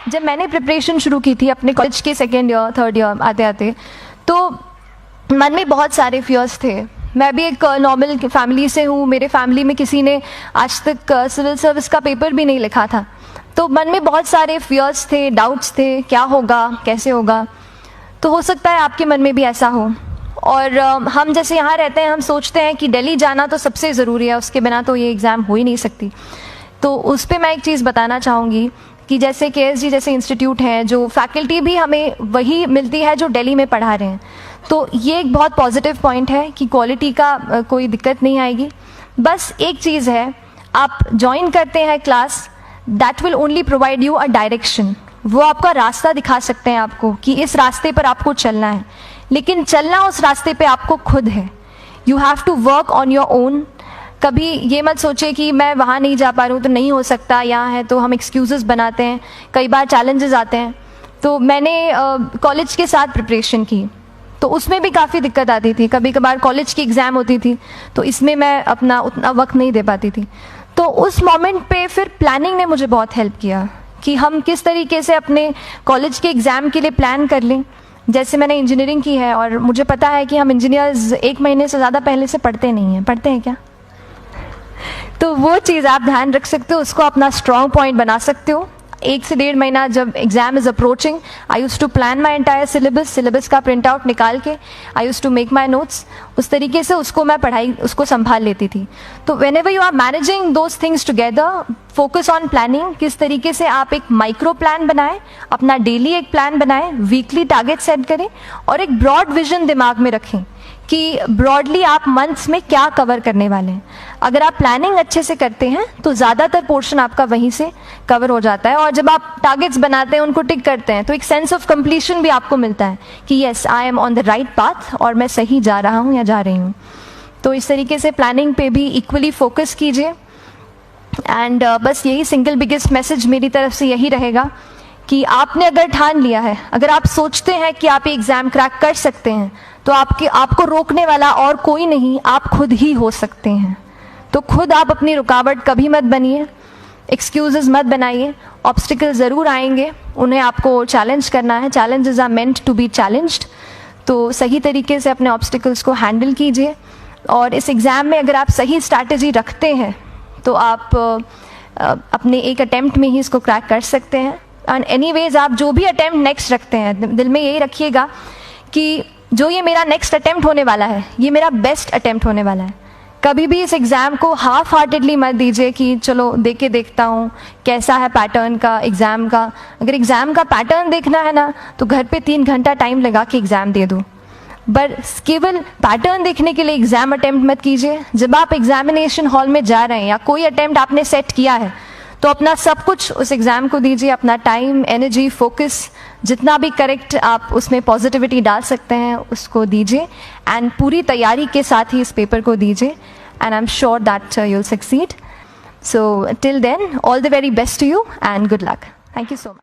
जब मैंने प्रिपरेशन शुरू की थी अपने कॉलेज के सेकेंड ईयर थर्ड ईयर आते आते, तो मन में बहुत सारे फियर्स थे। मैं भी एक नॉर्मल फैमिली से हूँ, मेरे फैमिली में किसी ने आज तक सिविल सर्विस का पेपर भी नहीं लिखा था, तो मन में बहुत सारे फियर्स थे, डाउट्स थे, क्या होगा, कैसे होगा। तो हो सकता है आपके मन में भी ऐसा हो। और हम जैसे यहाँ रहते हैं, हम सोचते हैं कि दिल्ली जाना तो सबसे ज़रूरी है, उसके बिना तो ये एग्ज़ाम हो ही नहीं सकती। तो उस पर मैं एक चीज़ बताना चाहूँगी कि जैसे KSG जैसे इंस्टीट्यूट हैं, जो फैकल्टी भी हमें वही मिलती है जो दिल्ली में पढ़ा रहे हैं, तो ये एक बहुत पॉजिटिव पॉइंट है कि क्वालिटी का कोई दिक्कत नहीं आएगी। बस एक चीज़ है, आप ज्वाइन करते हैं class, that will only provide you a direction. वो आपका रास्ता दिखा सकते हैं आपको कि इस रास्ते पर आपको चलना है, लेकिन चलना उस रास्ते पे आपको खुद है। You have to work on your own. कभी ये मत सोचे कि मैं वहाँ नहीं जा पा रही हूँ तो नहीं हो सकता, यहाँ है, तो हम एक्सक्यूज़ेस बनाते हैं। कई बार चैलेंजेस आते हैं। तो मैंने कॉलेज के साथ प्रिपरेशन की, तो उसमें भी काफ़ी दिक्कत आती थी। कभी कभार कॉलेज की एग्ज़ाम होती थी, तो इसमें मैं अपना उतना वक्त नहीं दे पाती थी। तो उस मोमेंट पे फिर प्लानिंग ने मुझे बहुत हेल्प किया कि हम किस तरीके से अपने कॉलेज के एग्ज़ाम के लिए प्लान कर लें। जैसे मैंने इंजीनियरिंग की है और मुझे पता है कि हम इंजीनियर्स 1 महीने से ज़्यादा पहले से पढ़ते नहीं हैं। पढ़ते हैं क्या? तो वो चीज़ आप ध्यान रख सकते हो, उसको अपना स्ट्रॉन्ग पॉइंट बना सकते हो। 1 से 1.5 महीना जब exam is approaching, I used to plan my entire syllabus का प्रिंट आउट निकाल के I used to make my notes. उस तरीके से उसको मैं उसको संभाल लेती थी। तो whenever you are managing those things together, focus on planning. किस तरीके से आप एक माइक्रो प्लान बनाएं, अपना डेली एक प्लान बनाएं, वीकली टारगेट सेट करें और एक ब्रॉड विजन दिमाग में रखें कि ब्रॉडली आप मंथ्स में क्या कवर करने वाले हैं। अगर आप प्लानिंग अच्छे से करते हैं तो ज़्यादातर पोर्शन आपका वहीं से कवर हो जाता है। और जब आप टारगेट्स बनाते हैं, उनको टिक करते हैं, तो एक सेंस ऑफ कंप्लीशन भी आपको मिलता है कि yes, I am on the right path और मैं सही जा रहा हूँ या जा रही हूँ। तो इस तरीके से प्लानिंग पे भी इक्वली फोकस कीजिए। एंड बस यही सिंगल बिगेस्ट मैसेज मेरी तरफ से यही रहेगा कि आपने अगर ठान लिया है, अगर आप सोचते हैं कि आप ये एग्ज़ाम क्रैक कर सकते हैं, तो आपको रोकने वाला और कोई नहीं, आप खुद ही हो सकते हैं। तो खुद आप अपनी रुकावट कभी मत बनिए, एक्सक्यूजेस मत बनाइए। ऑब्स्टिकल ज़रूर आएंगे, उन्हें आपको चैलेंज करना है। Challenges are meant to be challenged. तो सही तरीके से अपने ऑब्स्टिकल्स को हैंडल कीजिए। और इस एग्ज़ाम में अगर आप सही स्ट्रैटेजी रखते हैं तो आप अपने एक अटैम्प्ट में ही इसको क्रैक कर सकते हैं। एंड एनीवेज, आप जो भी अटैम्प्ट नेक्स्ट रखते हैं, दिल में यही रखिएगा कि जो ये मेरा नेक्स्ट अटैम्प्ट होने वाला है, ये मेरा बेस्ट अटैम्प्ट होने वाला है। कभी भी इस एग्ज़ाम को हाफ हार्टेडली मत दीजिए कि चलो दे के देखता हूँ कैसा है पैटर्न का एग्ज़ाम का। अगर एग्ज़ाम का पैटर्न देखना है ना, तो घर पे 3 घंटा टाइम लगा के एग्ज़ाम दे दो। बस केवल पैटर्न देखने के लिए एग्ज़ाम अटैम्प्ट मत कीजिए। जब आप एग्जामिनेशन हॉल में जा रहे हैं या कोई अटैम्प्ट आपने सेट किया है, तो अपना सब कुछ उस एग्ज़ाम को दीजिए। अपना टाइम, एनर्जी, फोकस, जितना भी करेक्ट आप उसमें पॉजिटिविटी डाल सकते हैं उसको दीजिए। एंड पूरी तैयारी के साथ ही इस पेपर को दीजिए। And I am sure that you will succeed. So till then, all the very best to you and good luck. Thank you so much.